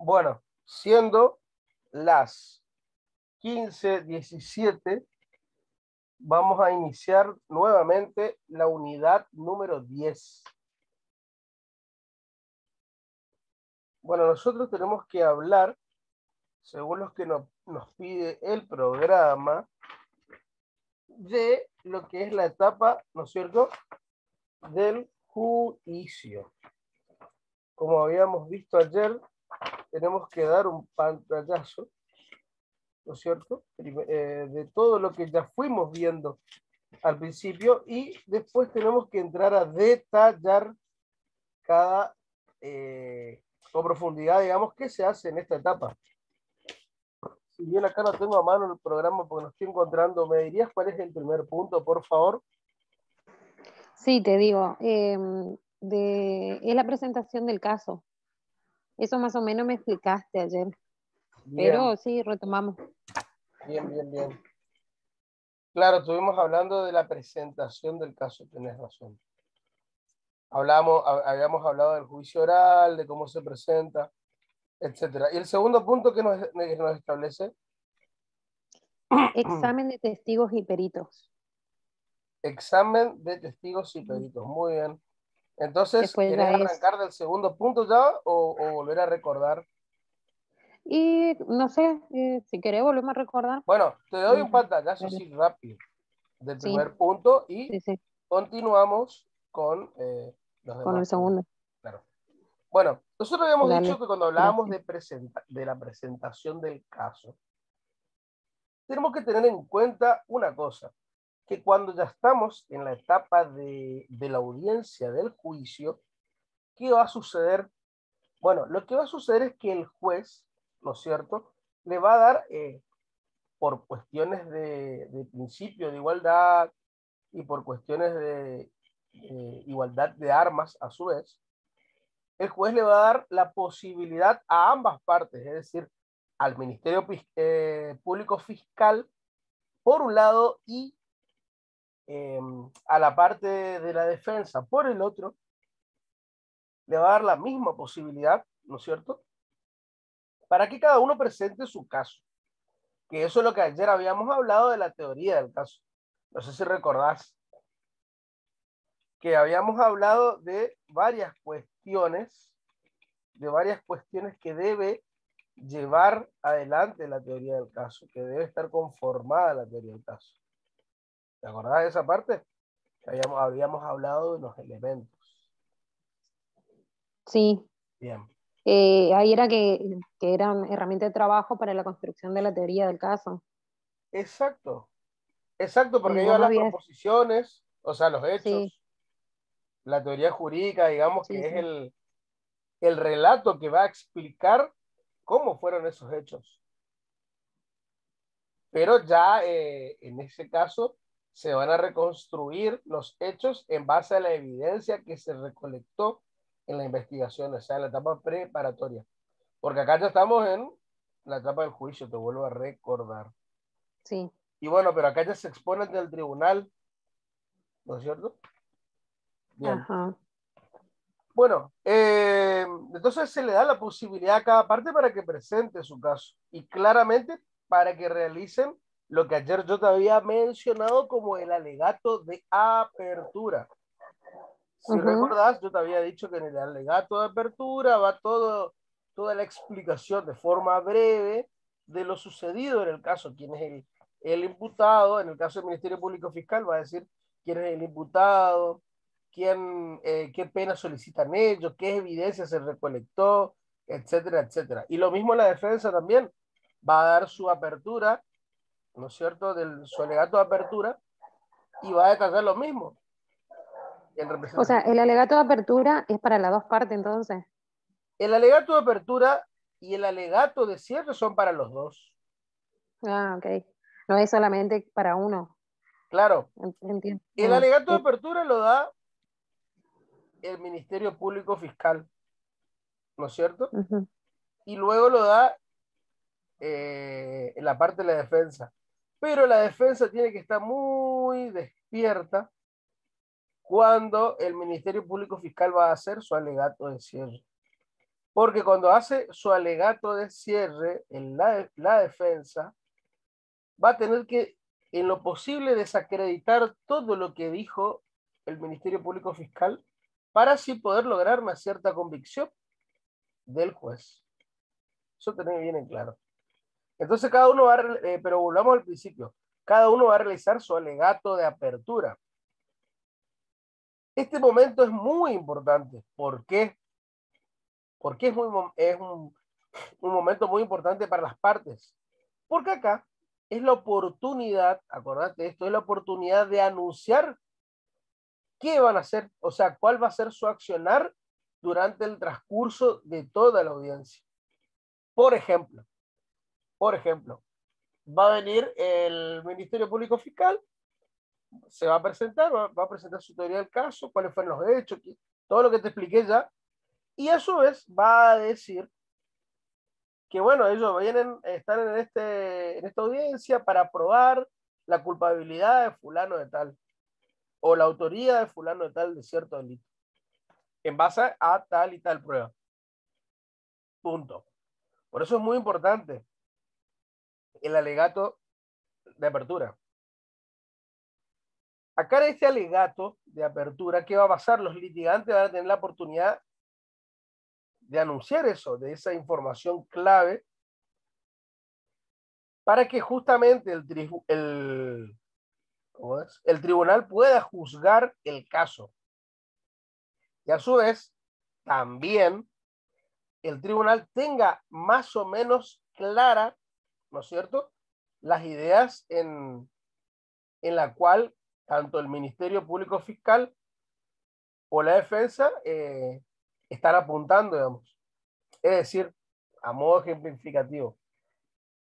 Bueno, siendo las 15:17, vamos a iniciar nuevamente la unidad número 10. Bueno, nosotros tenemos que hablar, según los que nos pide el programa, de lo que es la etapa, ¿no es cierto?, del juicio. Como habíamos visto ayer, tenemos que dar un pantallazo, ¿no es cierto?, de todo lo que ya fuimos viendo al principio, y después tenemos que entrar a detallar cada con profundidad, digamos, qué se hace en esta etapa. Si bien acá no tengo a mano el programa porque no estoy encontrando, ¿me dirías cuál es el primer punto, por favor? Sí, te digo, es la presentación del caso. Eso más o menos me explicaste ayer, Bien, pero sí, retomamos. bien. Claro, estuvimos hablando de la presentación del caso, tenés razón. Habíamos hablado del juicio oral, de cómo se presenta, etcétera. Y el segundo punto que nos establece, Examen de testigos y peritos. examen de testigos y peritos. Muy bien. Entonces, Después ¿querés ya es. arrancar del segundo punto ya o volver a recordar? Y no sé, si querés volvemos a recordar. Bueno, te doy un pantallazo Dale. así rápido del Sí, primer punto y sí, sí, continuamos con los con demás el puntos. segundo. Claro. Bueno, nosotros habíamos dicho Dale, que cuando hablábamos gracias. de la presentación del caso, tenemos que tener en cuenta una cosa, que cuando ya estamos en la etapa de la audiencia del juicio, ¿qué va a suceder? Bueno, lo que va a suceder es que el juez, ¿no es cierto?, le va a dar, por cuestiones de principio de igualdad y por cuestiones de igualdad de armas a su vez, el juez le va a dar la posibilidad a ambas partes, es decir, al Ministerio Público Fiscal por un lado y a la parte de la defensa por el otro, le va a dar la misma posibilidad, ¿no es cierto?, para que cada uno presente su caso. Que eso es lo que ayer habíamos hablado de la teoría del caso. No sé si recordás que habíamos hablado de varias cuestiones que debe llevar adelante la teoría del caso, que debe estar conformada la teoría del caso. ¿Te acordás de esa parte? Habíamos hablado de los elementos. Sí, Bien. ahí era que eran herramientas de trabajo para la construcción de la teoría del caso. Exacto. Exacto, porque Y ahí vos van me las habías, proposiciones, o sea, los sí, hechos, la teoría jurídica, digamos sí, que es sí. el relato que va a explicar cómo fueron esos hechos. Pero ya en ese caso se van a reconstruir los hechos en base a la evidencia que se recolectó en la investigación, o sea, en la etapa preparatoria. Porque acá ya estamos en la etapa del juicio, te vuelvo a recordar. Sí, Y bueno, pero acá ya se expone ante el tribunal, ¿no es cierto? Bien. ajá. Bueno, entonces se le da la posibilidad a cada parte para que presente su caso y claramente para que realicen lo que ayer yo te había mencionado como el alegato de apertura. Si Ujú. recordás, yo te había dicho que en el alegato de apertura va toda la explicación de forma breve de lo sucedido en el caso, quién es el imputado, en el caso del Ministerio Público Fiscal va a decir quién es el imputado, qué pena solicitan ellos, qué evidencia se recolectó, etcétera, etcétera. Y lo mismo la defensa también va a dar su apertura, ¿no es cierto?, su alegato de apertura y va a detallar lo mismo en O sea, representación. el alegato de apertura es para las dos partes, entonces. El alegato de apertura y el alegato de cierre son para los dos. Ah, ok. No es solamente para uno. Claro, Entiendo. el alegato de apertura lo da el Ministerio Público Fiscal, ¿no es cierto? Ujú. Y luego lo da en la parte de la defensa. Pero la defensa tiene que estar muy despierta cuando el Ministerio Público Fiscal va a hacer su alegato de cierre. Porque cuando hace su alegato de cierre, en la defensa va a tener que, en lo posible, desacreditar todo lo que dijo el Ministerio Público Fiscal para así poder lograr una cierta convicción del juez. Eso tenéis bien en claro. Entonces cada uno va a, pero volvamos al principio, cada uno va a realizar su alegato de apertura. Este momento es muy importante. ¿Por qué? Porque es un momento muy importante para las partes. Porque acá es la oportunidad, acordate esto, es la oportunidad de anunciar qué van a hacer, o sea, cuál va a ser su accionar durante el transcurso de toda la audiencia. Por ejemplo, va a venir el Ministerio Público Fiscal, se va a presentar, va a presentar su teoría del caso, cuáles fueron los hechos, todo lo que te expliqué ya, y a su vez va a decir que, bueno, ellos están en esta audiencia para probar la culpabilidad de fulano de tal, o la autoría de fulano de tal de cierto delito, en base a tal y tal prueba. Punto. Por eso es muy importante el alegato de apertura. Acá en este alegato de apertura, ¿qué va a pasar? Los litigantes van a tener la oportunidad de anunciar eso, de esa información clave, para que justamente el tribunal pueda juzgar el caso. Y a su vez, también el tribunal tenga más o menos clara, ¿no es cierto?, las ideas en la cual tanto el Ministerio Público Fiscal o la defensa están apuntando, digamos. Es decir, a modo ejemplificativo,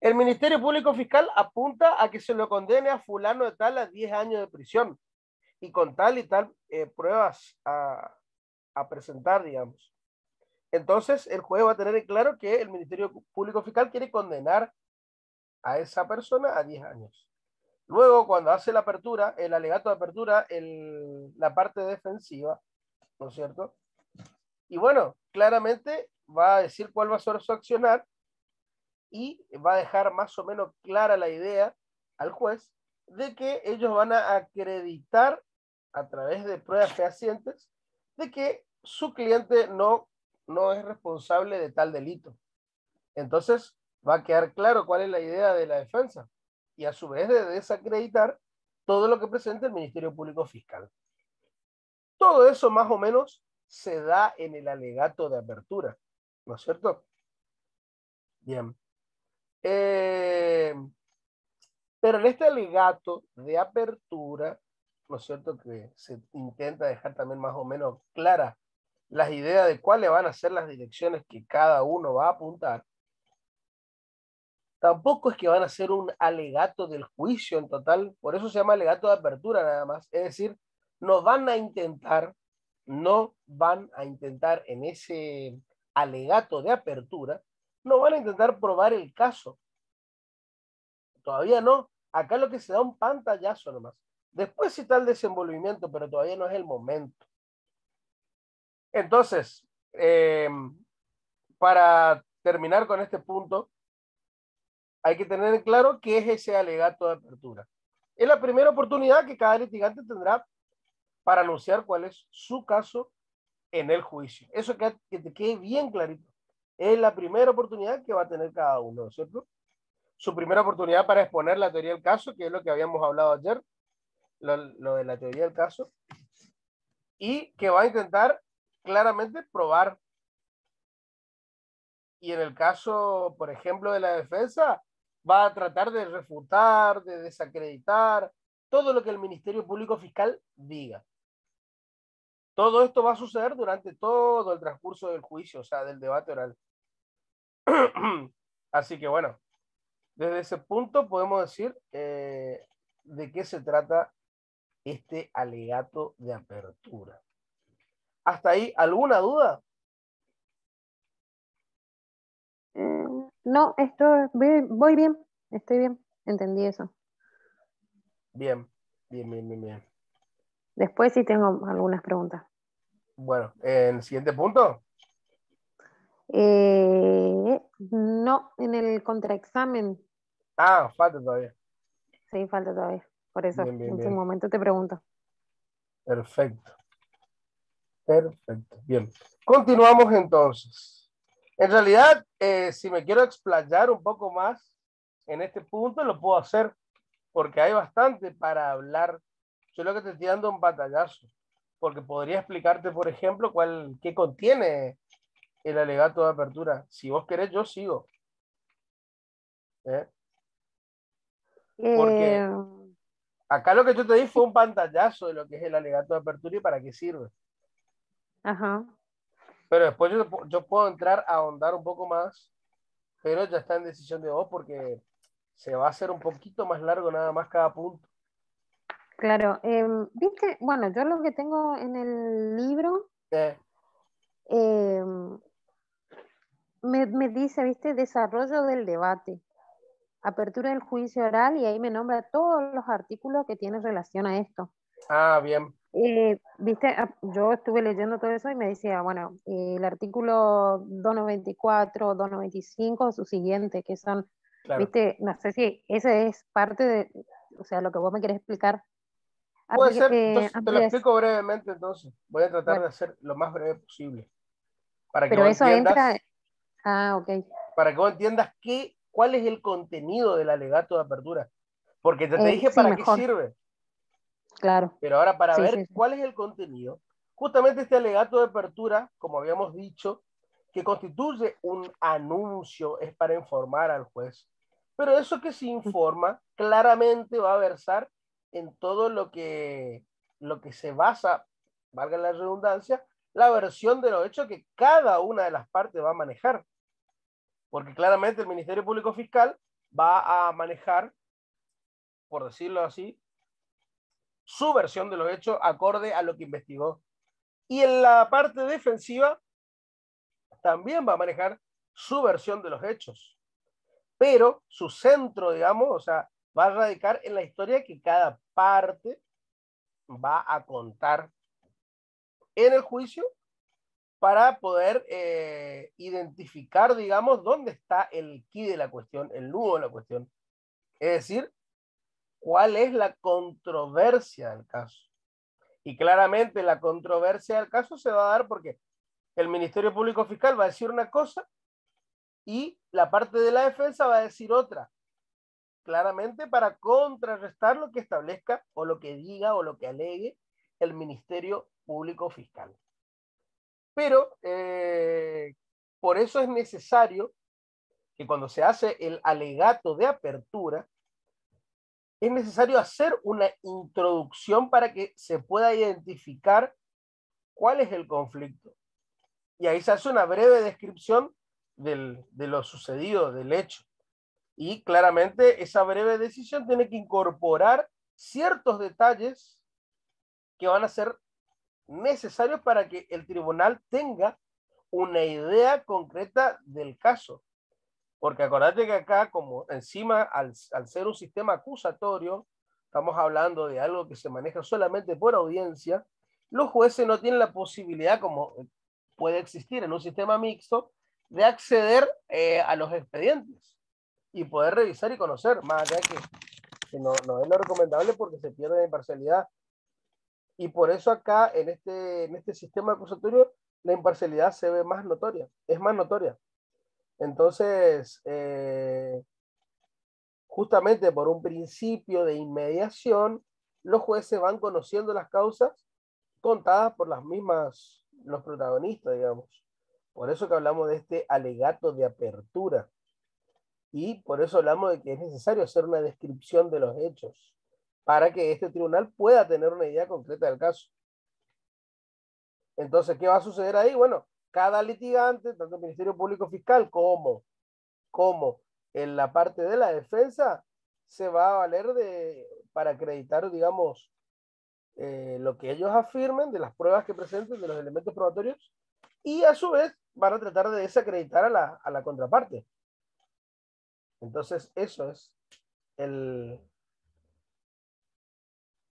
el Ministerio Público Fiscal apunta a que se lo condene a fulano de tal a 10 años de prisión y con tal y tal pruebas a presentar, digamos. Entonces, el juez va a tener en claro que el Ministerio Público Fiscal quiere condenar a esa persona a 10 años. Luego, cuando hace la apertura, el alegato de apertura, la parte defensiva, ¿no es cierto? Y bueno, claramente va a decir cuál va a ser su accionar y va a dejar más o menos clara la idea al juez de que ellos van a acreditar a través de pruebas fehacientes de que su cliente no es responsable de tal delito. Entonces va a quedar claro cuál es la idea de la defensa y a su vez de desacreditar todo lo que presenta el Ministerio Público Fiscal. Todo eso más o menos se da en el alegato de apertura, ¿no es cierto? Bien. Pero en este alegato de apertura, ¿no es cierto?, que se intenta dejar también más o menos claras las ideas de cuáles van a ser las direcciones que cada uno va a apuntar. Tampoco es que van a ser un alegato del juicio en total, por eso se llama alegato de apertura nada más. Es decir, no van a intentar en ese alegato de apertura, no van a intentar probar el caso. Todavía no. Acá lo que se da un pantallazo nomás. Después sí está el desenvolvimiento, pero todavía no es el momento. Entonces, para terminar con este punto, hay que tener en claro qué es ese alegato de apertura. Es la primera oportunidad que cada litigante tendrá para anunciar cuál es su caso en el juicio. Eso que te quede bien clarito. Es la primera oportunidad que va a tener cada uno, ¿no es cierto? Su primera oportunidad para exponer la teoría del caso, que es lo que habíamos hablado ayer, lo de la teoría del caso, y que va a intentar claramente probar. Y en el caso, por ejemplo, de la defensa, va a tratar de refutar, de desacreditar todo lo que el Ministerio Público Fiscal diga. Todo esto va a suceder durante todo el transcurso del juicio, o sea, del debate oral. Así que bueno, desde ese punto podemos decir de qué se trata este alegato de apertura. ¿Hasta ahí alguna duda? No, voy bien, estoy bien, entendí eso. Bien, bien, bien, bien, bien. Después sí tengo algunas preguntas. Bueno, en el siguiente punto. No, en el contraexamen, Ah, falta todavía. sí, falta todavía. Por eso, Bien, bien, en su bien. momento te pregunto. Perfecto. Perfecto. Bien. Continuamos entonces. En realidad, si me quiero explayar un poco más en este punto, lo puedo hacer porque hay bastante para hablar. Yo lo que te estoy dando un pantallazo, porque podría explicarte, por ejemplo, qué contiene el alegato de apertura. Si vos querés, yo sigo. ¿Eh? Porque Eh, acá lo que yo te di sí, fue un pantallazo de lo que es el alegato de apertura y para qué sirve. ajá. Pero después yo puedo entrar a ahondar un poco más, pero ya está en decisión de vos porque se va a hacer un poquito más largo nada más cada punto. Claro, viste, bueno, yo lo que tengo en el libro Eh, em, me dice, viste, desarrollo del debate, apertura del juicio oral y ahí me nombra todos los artículos que tienen relación a esto. bien, Viste, yo estuve leyendo todo eso y me decía, bueno, el artículo 294, 295, su siguiente, que son, claro. viste, no sé si ese es parte de, o sea, lo que vos me querés explicar. Puede ser, entonces te lo Amplias, explico brevemente entonces. Voy a tratar de bueno, hacer lo más breve posible para que pero vos eso entra, entiendas, ok, cuál es el contenido del alegato de apertura. Porque ya te dije sí, para qué mejor, sirve, claro, pero ahora para sí, ver sí, sí. cuál es el contenido, justamente este alegato de apertura, como habíamos dicho, que constituye un anuncio, es para informar al juez. Pero eso que se informa claramente va a versar en todo lo que se basa, valga la redundancia, la versión de los hechos que cada una de las partes va a manejar. Porque claramente el Ministerio Público Fiscal va a manejar, por decirlo así, su versión de los hechos acorde a lo que investigó. Y en la parte defensiva también va a manejar su versión de los hechos, pero su centro, digamos, o sea, va a radicar en la historia que cada parte va a contar en el juicio para poder identificar, digamos, dónde está el quid de la cuestión, el nudo de la cuestión. Es decir, cuál es la controversia del caso. Y claramente la controversia del caso se va a dar porque el Ministerio Público Fiscal va a decir una cosa y la parte de la defensa va a decir otra, claramente para contrarrestar lo que establezca o lo que diga o lo que alegue el Ministerio Público Fiscal. Pero por eso es necesario que cuando se hace el alegato de apertura, es necesario hacer una introducción para que se pueda identificar cuál es el conflicto. Y ahí se hace una breve descripción de lo sucedido, del hecho. Y claramente esa breve decisión tiene que incorporar ciertos detalles que van a ser necesarios para que el tribunal tenga una idea concreta del caso. Porque acordate que acá, como encima, al ser un sistema acusatorio, estamos hablando de algo que se maneja solamente por audiencia, los jueces no tienen la posibilidad, como puede existir en un sistema mixto, de acceder a los expedientes y poder revisar y conocer, más allá que no es lo recomendable porque se pierde la imparcialidad. Y por eso acá, en este sistema acusatorio, la imparcialidad se ve más notoria, es más notoria. Entonces, justamente por un principio de inmediación, los jueces van conociendo las causas contadas por las mismas, los protagonistas, digamos. Por eso que hablamos de este alegato de apertura. Y por eso hablamos de que es necesario hacer una descripción de los hechos para que este tribunal pueda tener una idea concreta del caso. Entonces, ¿qué va a suceder ahí? Bueno, cada litigante, tanto el Ministerio Público Fiscal como en la parte de la defensa, se va a valer para acreditar, digamos, lo que ellos afirmen, de las pruebas que presenten, de los elementos probatorios, y a su vez van a tratar de desacreditar a la contraparte. Entonces, eso es el,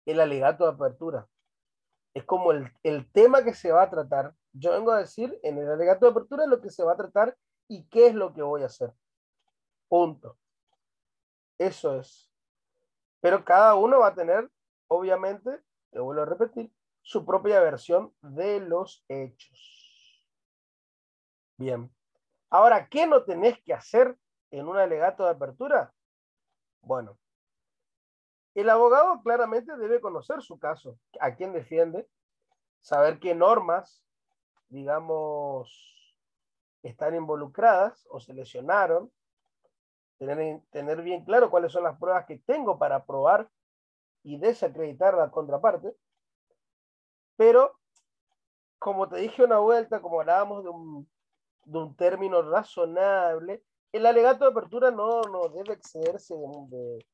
el alegato de apertura. Es como el tema que se va a tratar Yo vengo a decir en el alegato de apertura lo que se va a tratar y qué es lo que voy a hacer. Punto. Eso es. Pero cada uno va a tener, obviamente, te vuelvo a repetir, su propia versión de los hechos. Bien. Ahora, ¿qué no tenés que hacer en un alegato de apertura? Bueno, el abogado claramente debe conocer su caso, a quién defiende, saber qué normas, digamos, están involucradas o se lesionaron, tener bien claro cuáles son las pruebas que tengo para probar y desacreditar la contraparte. Pero, como te dije una vuelta, como hablábamos de un término razonable, el alegato de apertura no debe excederse de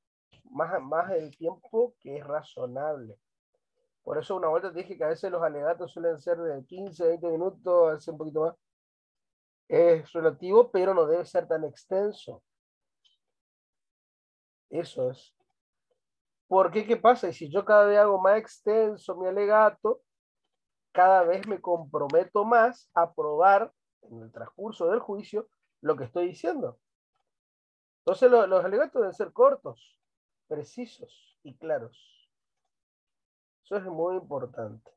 más el tiempo que es razonable. Por eso una vuelta te dije que a veces los alegatos suelen ser de 15, 20 minutos, a veces un poquito más. Es relativo, pero no debe ser tan extenso. Eso es. Porque, ¿qué pasa? Y si yo cada vez hago más extenso mi alegato, cada vez me comprometo más a probar en el transcurso del juicio lo que estoy diciendo. Entonces los alegatos deben ser cortos, precisos y claros. Eso es muy importante.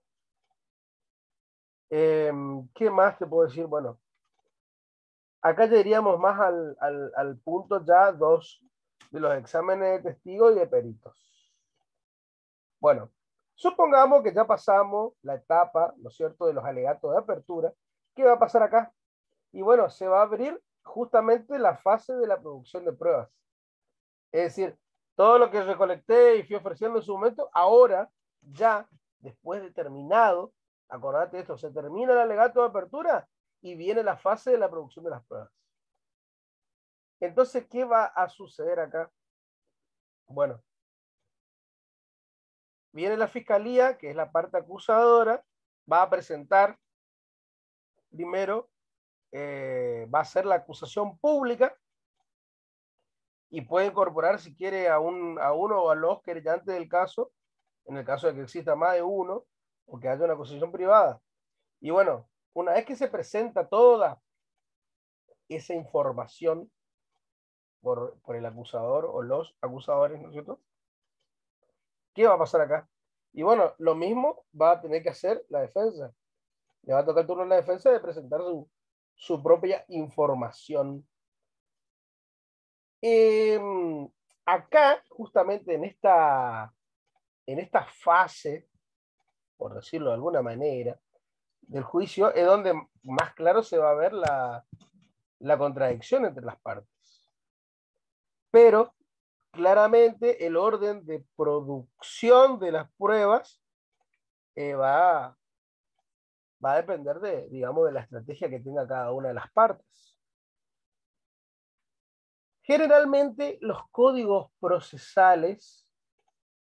¿Qué más te puedo decir? Bueno, acá ya iríamos más al punto ya 2 de los exámenes de testigos y de peritos. Bueno, supongamos que ya pasamos la etapa, ¿no es cierto?, de los alegatos de apertura. ¿Qué va a pasar acá? Y bueno, se va a abrir justamente la fase de la producción de pruebas. Es decir, todo lo que recolecté y fui ofreciendo en su momento, ahora ya, después de terminado, acordate de esto, se termina el alegato de apertura y viene la fase de la producción de las pruebas. Entonces, ¿qué va a suceder acá? Bueno, viene la fiscalía, que es la parte acusadora, va a presentar primero, va a hacer la acusación pública y puede incorporar, si quiere, a uno o a los querellantes del caso, en el caso de que exista más de uno, o que haya una acusación privada. Y bueno, una vez que se presenta toda esa información por el acusador o los acusadores, ¿no es cierto? ¿Qué va a pasar acá? Y bueno, lo mismo va a tener que hacer la defensa. Le va a tocar el turno a la defensa de presentar su propia información. Eh, Acá, justamente en esta fase, por decirlo de alguna manera, del juicio, es donde más claro se va a ver la contradicción entre las partes. Pero claramente el orden de producción de las pruebas va a depender de, digamos, de la estrategia que tenga cada una de las partes. Generalmente los códigos procesales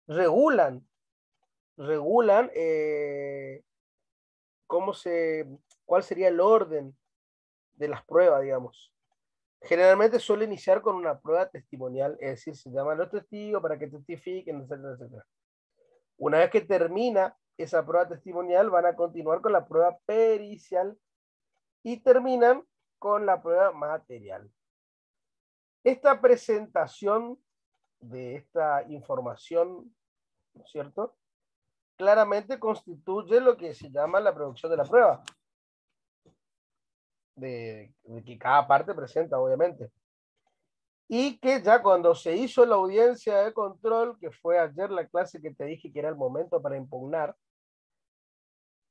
regulan, regulan cómo cuál sería el orden de las pruebas, digamos. Generalmente suele iniciar con una prueba testimonial, es decir, se llaman los testigos para que testifiquen, etcétera, etcétera. Una vez que termina esa prueba testimonial, van a continuar con la prueba pericial y terminan con la prueba material. Esta presentación de esta información, ¿no es cierto?, claramente constituye lo que se llama la producción de la prueba, de que cada parte presenta, obviamente. Y que ya cuando se hizo la audiencia de control, que fue ayer la clase que te dije que era el momento para impugnar,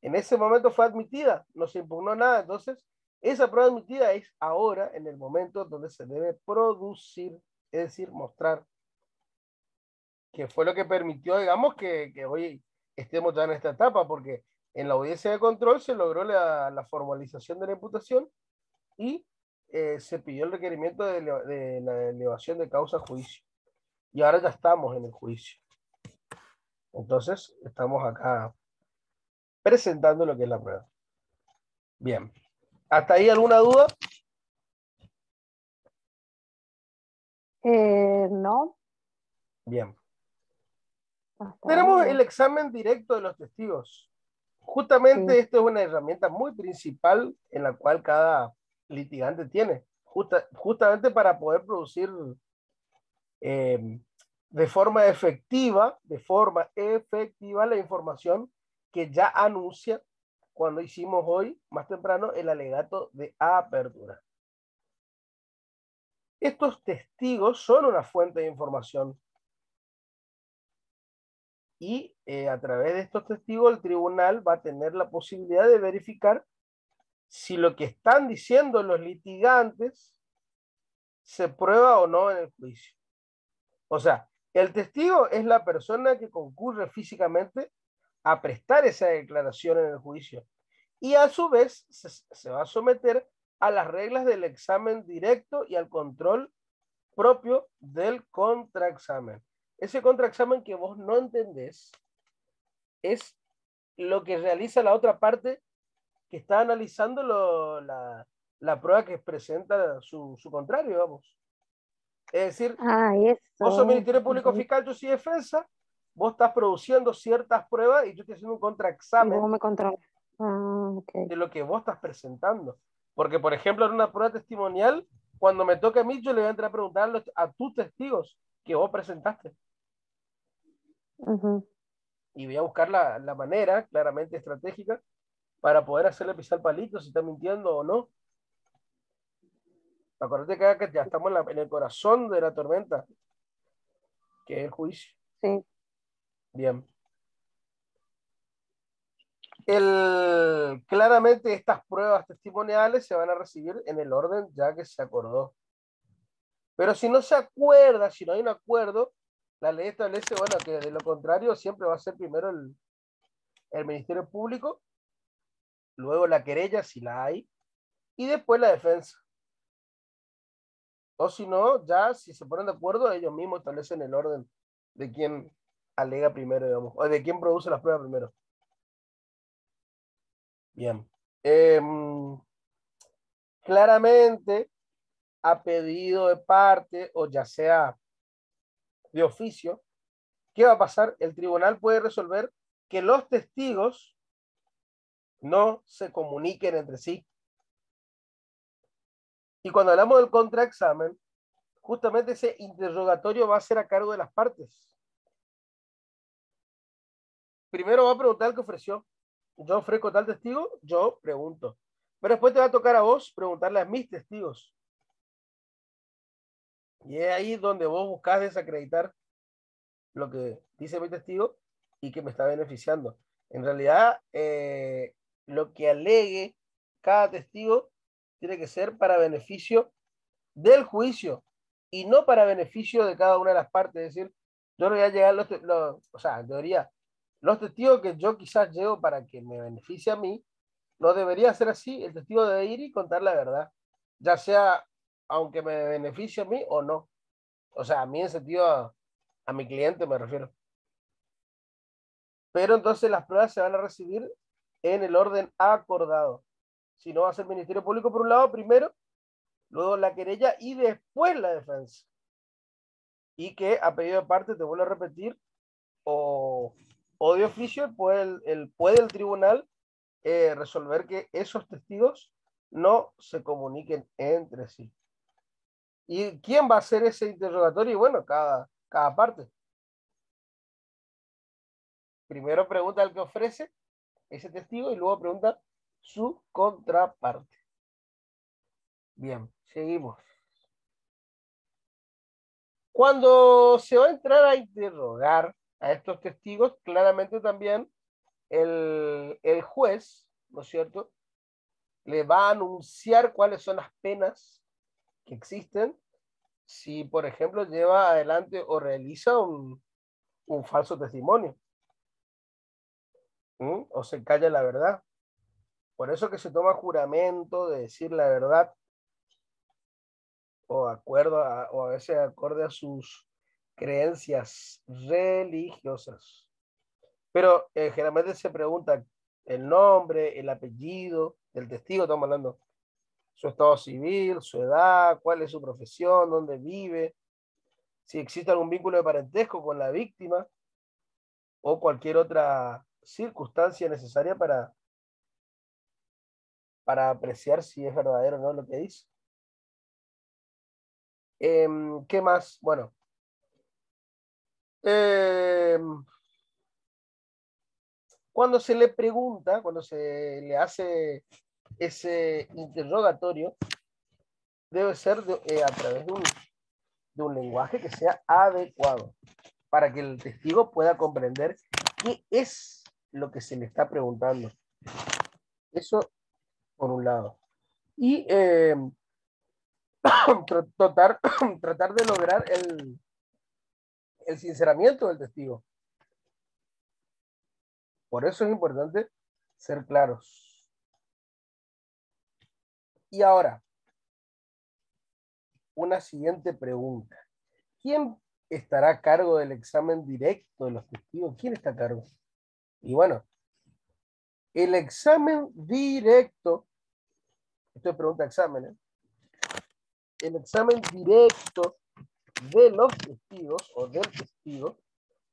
en ese momento fue admitida, no se impugnó nada. Entonces, esa prueba admitida es ahora, en el momento donde se debe producir, es decir, mostrar, que fue lo que permitió, digamos, que hoy estemos ya en esta etapa, porque en la audiencia de control se logró la formalización de la imputación y se pidió el requerimiento de la elevación de causa a juicio. Y ahora ya estamos en el juicio. Entonces, estamos acá presentando lo que es la prueba. Bien. ¿Hasta ahí alguna duda? No, Bien. hasta ahí Tenemos el no. examen directo de los testigos. Justamente Sí. esto es una herramienta muy principal en la cual cada litigante tiene, justamente para poder producir eh, de forma efectiva la información que ya anuncia cuando hicimos hoy, más temprano, el alegato de apertura. Estos testigos son una fuente de información y a través de estos testigos el tribunal va a tener la posibilidad de verificar si lo que están diciendo los litigantes se prueba o no en el juicio. O sea, el testigo es la persona que concurre físicamente a prestar esa declaración en el juicio y a su vez se va a someter a las reglas del examen directo y al control propio del contraexamen. Ese contraexamen que vos no entendés es lo que realiza la otra parte que está analizando la prueba que presenta su contrario, vamos. Es decir, Ah, vos sos eso es. Ministerio Público Ujú. Fiscal, yo soy defensa, vos estás produciendo ciertas pruebas y yo estoy haciendo un Y vos contraexamen me controlas. Ah, ok. de lo que vos estás presentando. Porque, por ejemplo, en una prueba testimonial, cuando me toca a mí, yo le voy a entrar a preguntar a tus testigos que vos presentaste. Ujú. Y voy a buscar la manera claramente estratégica para poder hacerle pisar palito si está mintiendo o no. Acuérdate que acá ya estamos en el corazón de la tormenta, que es el juicio. Sí. Bien. Claramente estas pruebas testimoniales se van a recibir en el orden ya que se acordó. Pero si no se acuerda, si no hay un acuerdo, la ley establece, bueno, que de lo contrario siempre va a ser primero el Ministerio Público, luego la querella, si la hay, y después la defensa. O si no, ya si se ponen de acuerdo, ellos mismos establecen el orden de quién alega primero, digamos, o de quién produce las pruebas primero. Bien. Claramente, a pedido de parte o ya sea de oficio, ¿qué va a pasar? El tribunal puede resolver que los testigos no se comuniquen entre sí. Y cuando hablamos del contraexamen, justamente ese interrogatorio va a ser a cargo de las partes. Primero va a preguntar el que ofreció. Yo ofrezco tal testigo, yo pregunto. Pero después te va a tocar a vos preguntarle a mis testigos. Y es ahí donde vos buscás desacreditar lo que dice mi testigo y que me está beneficiando. En realidad, lo que alegue cada testigo tiene que ser para beneficio del juicio y no para beneficio de cada una de las partes. Es decir, yo no voy a llegar o sea, en teoría, los testigos que yo quizás llevo para que me beneficie a mí, no debería ser así. El testigo debe ir y contar la verdad, ya sea aunque me beneficie a mí o no. O sea, a mí en sentido a mi cliente me refiero. Pero entonces las pruebas se van a recibir en el orden acordado. Si no, va a ser el Ministerio Público por un lado primero, luego la querella y después la defensa. Y que a pedido de parte, te vuelvo a repetir, o de oficio puede el tribunal resolver que esos testigos no se comuniquen entre sí. ¿Y quién va a hacer ese interrogatorio? Y bueno, cada parte. Primero pregunta al que ofrece ese testigo y luego pregunta su contraparte. Bien, seguimos. Cuando se va a entrar a interrogar a estos testigos, claramente también el juez, ¿no es cierto?, le va a anunciar cuáles son las penas que existen si, por ejemplo, lleva adelante o realiza un falso testimonio, ¿sí? O se calla la verdad. Por eso que se toma juramento de decir la verdad o o a veces acorde a sus creencias religiosas. Pero generalmente se pregunta el nombre, el apellido del testigo, estamos hablando, su estado civil, su edad, cuál es su profesión, dónde vive, si existe algún vínculo de parentesco con la víctima o cualquier otra circunstancia necesaria para apreciar si es verdadero o no lo que dice. ¿Qué más? Bueno, cuando se le pregunta, cuando se le hace ese interrogatorio, debe ser a través de un lenguaje que sea adecuado para que el testigo pueda comprender qué es lo que se le está preguntando. Eso por un lado. Y tratar de lograr el sinceramiento del testigo. Por eso es importante ser claros. Y ahora, una siguiente pregunta. ¿Quién estará a cargo del examen directo de los testigos? ¿Quién está a cargo? Y bueno, el examen directo, esto es pregunta de examen, ¿eh? El examen directo de los testigos o del testigo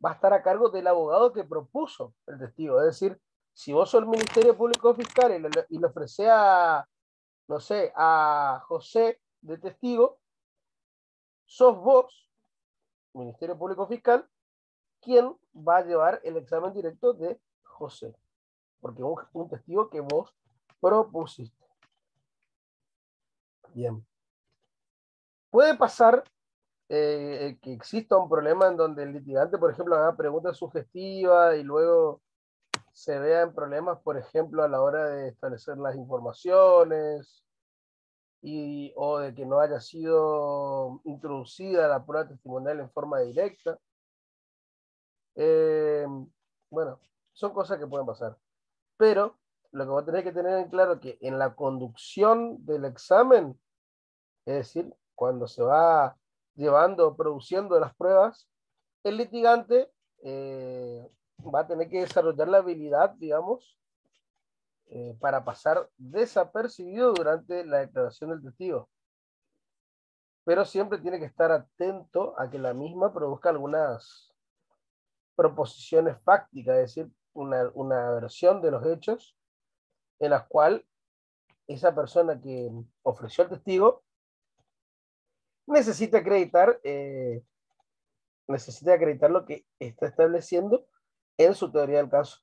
va a estar a cargo del abogado que propuso el testigo. Es decir, si vos sos el Ministerio Público Fiscal y le ofrecés no sé, a José de testigo, sos vos, Ministerio Público Fiscal, quien va a llevar el examen directo de José, porque es un testigo que vos propusiste. Bien. Puede pasar que exista un problema en donde el litigante, por ejemplo, haga preguntas sugestivas y luego se vean problemas, por ejemplo, a la hora de establecer las informaciones o de que no haya sido introducida la prueba testimonial en forma directa. Bueno, son cosas que pueden pasar. Pero lo que vos tenés que tener en claro es que en la conducción del examen, es decir, cuando se va llevando, produciendo las pruebas, el litigante va a tener que desarrollar la habilidad, digamos, para pasar desapercibido durante la declaración del testigo. Pero siempre tiene que estar atento a que la misma produzca algunas proposiciones fácticas, es decir, una versión de los hechos en la cual esa persona que ofreció el testigo necesita acreditar lo que está estableciendo en su teoría del caso.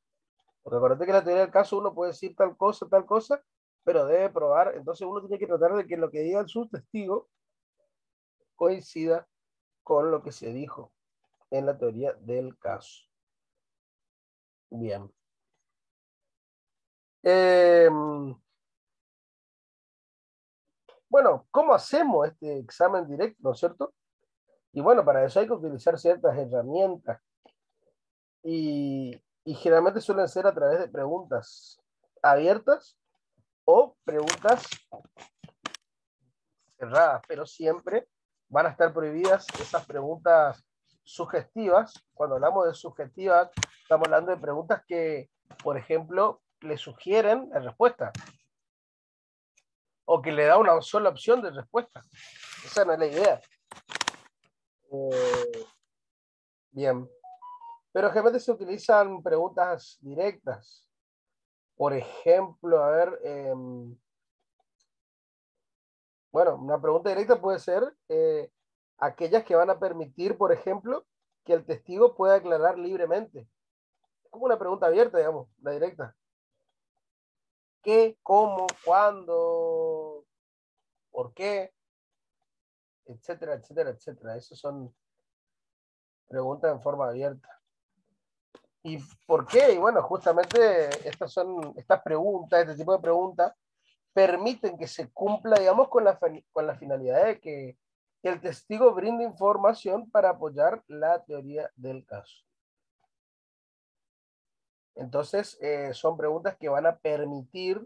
Porque acuérdate que en la teoría del caso uno puede decir tal cosa, pero debe probar. Entonces uno tiene que tratar de que lo que diga su testigo coincida con lo que se dijo en la teoría del caso. Bien. Bueno, ¿cómo hacemos este examen directo, no es cierto? Y bueno, para eso hay que utilizar ciertas herramientas y generalmente suelen ser a través de preguntas abiertas o preguntas cerradas, pero siempre van a estar prohibidas esas preguntas sugestivas. Cuando hablamos de sugestivas, estamos hablando de preguntas que, por ejemplo, le sugieren la respuesta o que le da una sola opción de respuesta. Esa no es la idea. Bien. Pero generalmente se utilizan preguntas directas. Por ejemplo, a ver, bueno, una pregunta directa puede ser aquellas que van a permitir, por ejemplo, que el testigo pueda aclarar libremente. Es como una pregunta abierta, digamos, la directa. ¿Qué, cómo, cuándo, por qué? Etcétera, etcétera, etcétera. Esas son preguntas en forma abierta. ¿Y por qué? Y bueno, justamente estas preguntas, este tipo de preguntas, permiten que se cumpla, digamos, con la finalidad de que el testigo brinde información para apoyar la teoría del caso. Entonces, son preguntas que van a permitir,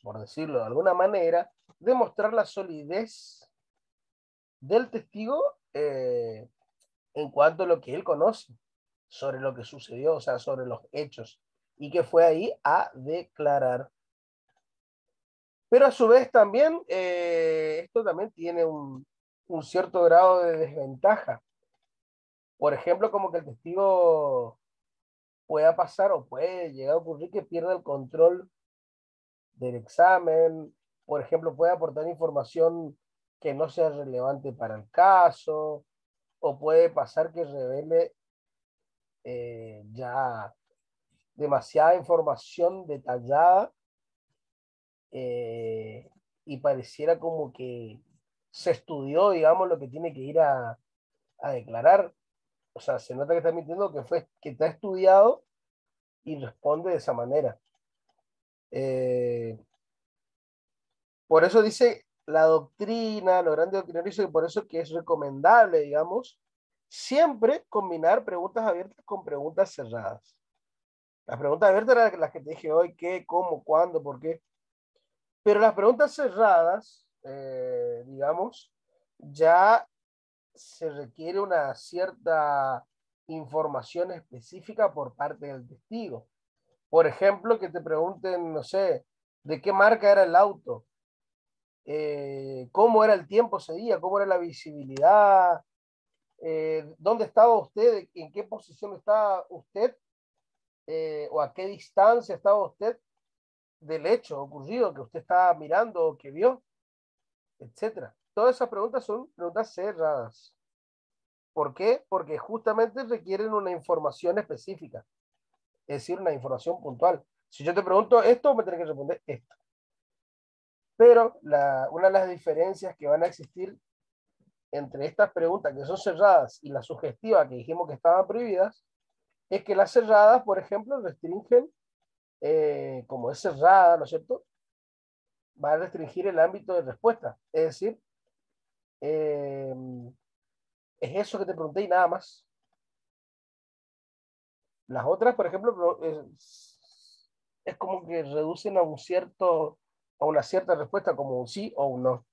por decirlo de alguna manera, demostrar la solidez del testigo en cuanto a lo que él conoce sobre lo que sucedió, o sea, sobre los hechos, y que fue ahí a declarar. Pero a su vez también, esto también tiene un cierto grado de desventaja. Por ejemplo, como que el testigo pueda pasar o puede llegar a ocurrir que pierda el control del examen. Por ejemplo, puede aportar información que no sea relevante para el caso, o puede pasar que revele ya demasiada información detallada y pareciera como que se estudió, digamos, lo que tiene que ir a declarar. O sea, se nota que está mintiendo, que está estudiado y responde de esa manera. Por eso dice la doctrina, los grandes doctrinarios, y por eso que es recomendable, digamos, siempre combinar preguntas abiertas con preguntas cerradas. Las preguntas abiertas eran las que te dije hoy: qué, cómo, cuándo, por qué. Pero las preguntas cerradas, digamos, ya se requiere una cierta información específica por parte del testigo. Por ejemplo, que te pregunten, no sé, de qué marca era el auto, cómo era el tiempo ese día, cómo era la visibilidad, dónde estaba usted, en qué posición estaba usted, o a qué distancia estaba usted del hecho ocurrido que usted estaba mirando o que vio, etcétera. Todas esas preguntas son preguntas cerradas. ¿Por qué? Porque justamente requieren una información específica, es decir, una información puntual. Si yo te pregunto esto, me tienes que responder esto. Pero una de las diferencias que van a existir entre estas preguntas que son cerradas y las sugestivas que dijimos que estaban prohibidas, es que las cerradas, por ejemplo, restringen, como es cerrada, ¿no es cierto? Va a restringir el ámbito de respuesta. Es decir, eh, es eso que te pregunté y nada más. Las otras, por ejemplo, es como que reducen a una cierta respuesta, como un sí o un no.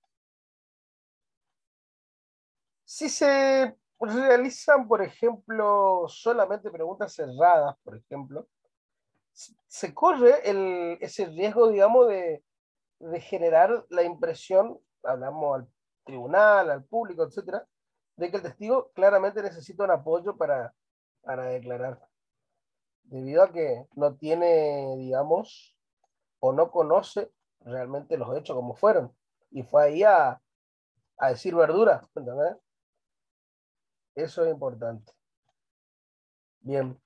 Si se realizan, por ejemplo, solamente preguntas cerradas, por ejemplo, se corre ese riesgo, digamos, de generar la impresión, hablamos al tribunal, al público, etcétera, de que el testigo claramente necesita un apoyo para declarar, debido a que no tiene, digamos, o no conoce realmente los hechos como fueron, y fue ahí a decir verdura, ¿entendés? Eso es importante. Bien.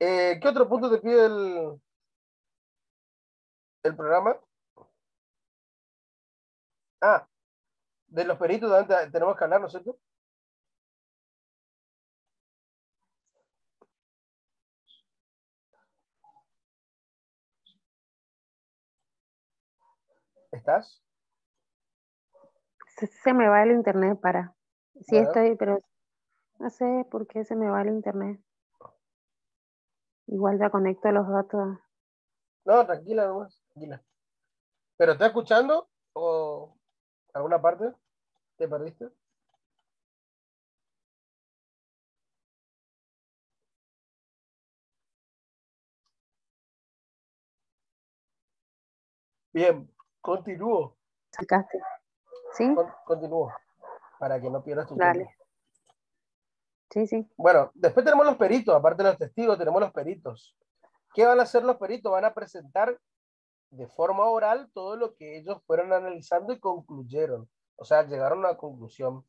¿Qué otro punto te pide el programa? Ah, de los peritos también tenemos que hablar, ¿no es cierto? ¿Estás? Se me va el internet para. Sí Bueno, estoy, pero no sé por qué se me va el internet. Igual ya conecto los datos. no, tranquila nomás, tranquila. ¿Pero estás escuchando o alguna parte te perdiste? Bien, continúo, ¿Sacaste? ¿Sí? continúo, para que no pierdas tu Dale. tiempo. Sí, sí. Bueno, después tenemos los peritos, aparte de los testigos, tenemos los peritos. ¿Qué van a hacer los peritos? Van a presentar de forma oral todo lo que ellos fueron analizando y concluyeron. O sea, llegaron a una conclusión.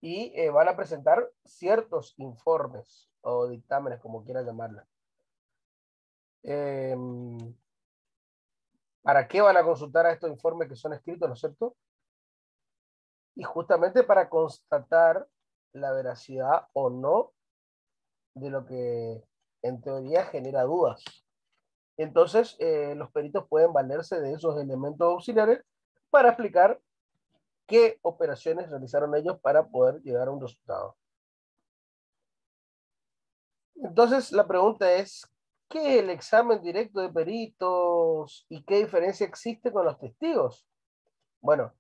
Y van a presentar ciertos informes o dictámenes, como quieras llamarla. Eh, ¿Para qué van a consultar a estos informes que son escritos, no es cierto? Y justamente para constatar la veracidad o no de lo que en teoría genera dudas. Entonces, los peritos pueden valerse de esos elementos auxiliares para explicar qué operaciones realizaron ellos para poder llegar a un resultado. Entonces, la pregunta es, ¿qué es el examen directo de peritos y qué diferencia existe con los testigos? Bueno,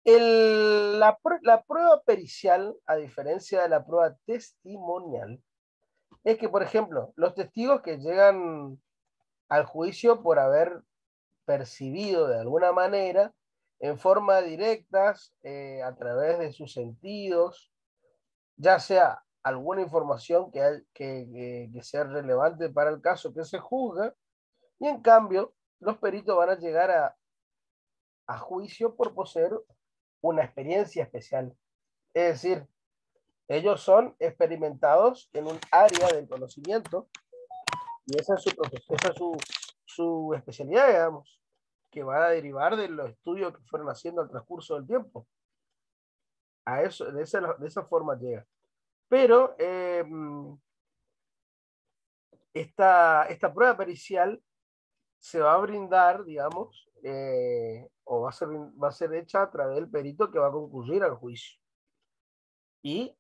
la prueba pericial, a diferencia de la prueba testimonial, es que, por ejemplo, los testigos que llegan al juicio por haber percibido de alguna manera, en forma directa, a través de sus sentidos, ya sea alguna información que sea relevante para el caso que se juzga, y en cambio los peritos van a llegar a juicio por poseer una experiencia especial. Es decir, ellos son experimentados en un área del conocimiento y esa es su especialidad, digamos, que va a derivar de los estudios que fueron haciendo al transcurso del tiempo. A eso, de esa forma llega. Pero esta prueba pericial se va a brindar, digamos, o va a ser hecha a través del perito que va a concurrir al juicio. Y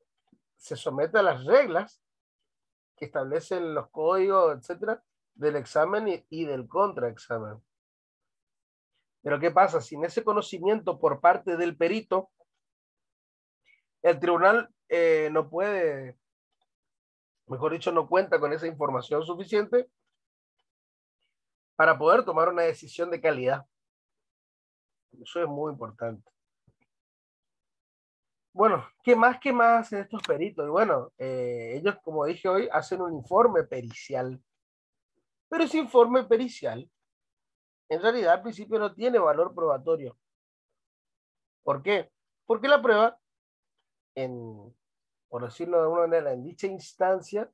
se somete a las reglas que establecen los códigos, etcétera, del examen y del contraexamen. Pero ¿qué pasa? Sin ese conocimiento por parte del perito, el tribunal no puede, mejor dicho, no cuenta con esa información suficiente para poder tomar una decisión de calidad. Eso es muy importante. Bueno, ¿qué más hacen estos peritos? Y bueno, ellos, como dije hoy, hacen un informe pericial. Pero ese informe pericial, en realidad, al principio no tiene valor probatorio. ¿Por qué? Porque la prueba, por decirlo de alguna manera, en dicha instancia,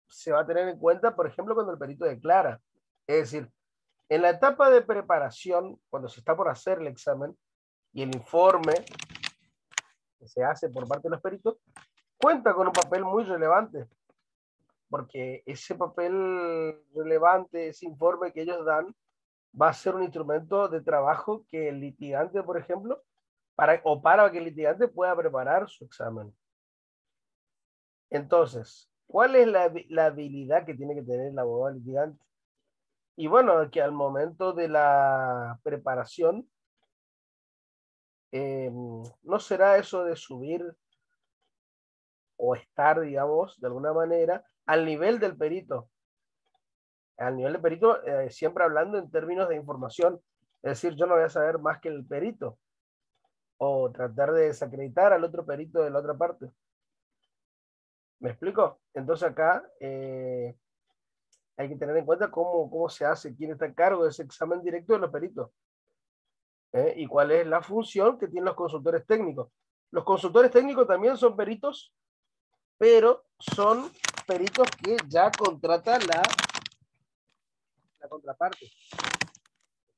se va a tener en cuenta, por ejemplo, cuando el perito declara. Es decir, en la etapa de preparación, cuando se está por hacer el examen y el informe que se hace por parte de los peritos, cuenta con un papel muy relevante, porque ese papel relevante, ese informe que ellos dan, va a ser un instrumento de trabajo que el litigante, por ejemplo, para que el litigante pueda preparar su examen. Entonces, ¿cuál es la habilidad que tiene que tener el abogado litigante? Y bueno, que al momento de la preparación, no será eso de subir o estar, digamos, de alguna manera, al nivel del perito. Al nivel del perito, siempre hablando en términos de información. Es decir, yo no voy a saber más que el perito. O tratar de desacreditar al otro perito de la otra parte. ¿Me explico? Entonces acá hay que tener en cuenta cómo se hace, quién está a cargo de ese examen directo de los peritos. Y cuál es la función que tienen los consultores técnicos. Los consultores técnicos también son peritos, pero son peritos que ya contrata la contraparte.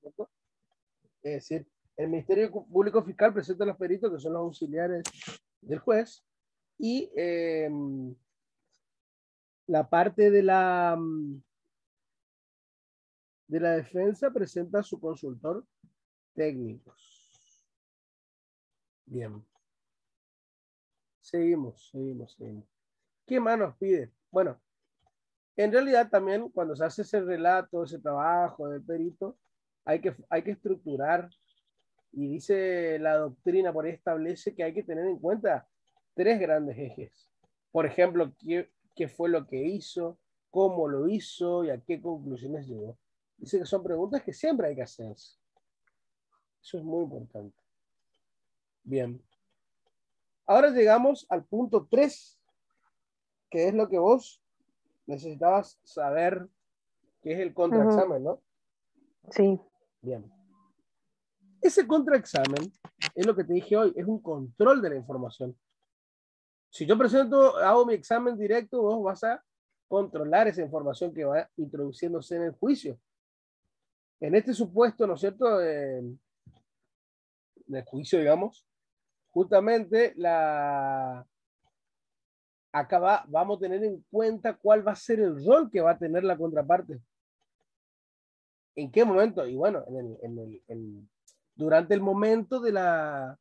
¿Cierto? Es decir, el Ministerio Público Fiscal presenta a los peritos, que son los auxiliares del juez, y la parte de la defensa presenta a su consultor técnico. Bien. Seguimos. ¿Qué más nos pide? Bueno, en realidad también cuando se hace ese relato, ese trabajo del perito, hay que estructurar, y dice la doctrina, por ahí establece que hay que tener en cuenta 3 grandes ejes. Por ejemplo, qué fue lo que hizo, cómo lo hizo y a qué conclusiones llegó. Dice que son preguntas que siempre hay que hacerse. Eso es muy importante. Bien. Ahora llegamos al punto 3, que es lo que vos necesitabas saber, que es el contraexamen, ¿no? Sí. Bien. Ese contraexamen es lo que te dije hoy, es un control de la información. Si yo hago mi examen directo, vos vas a controlar esa información que va introduciéndose en el juicio. En este supuesto, ¿no es cierto?, del juicio, digamos, justamente acá vamos a tener en cuenta cuál va a ser el rol que va a tener la contraparte. ¿En qué momento? Y bueno, durante el momento de la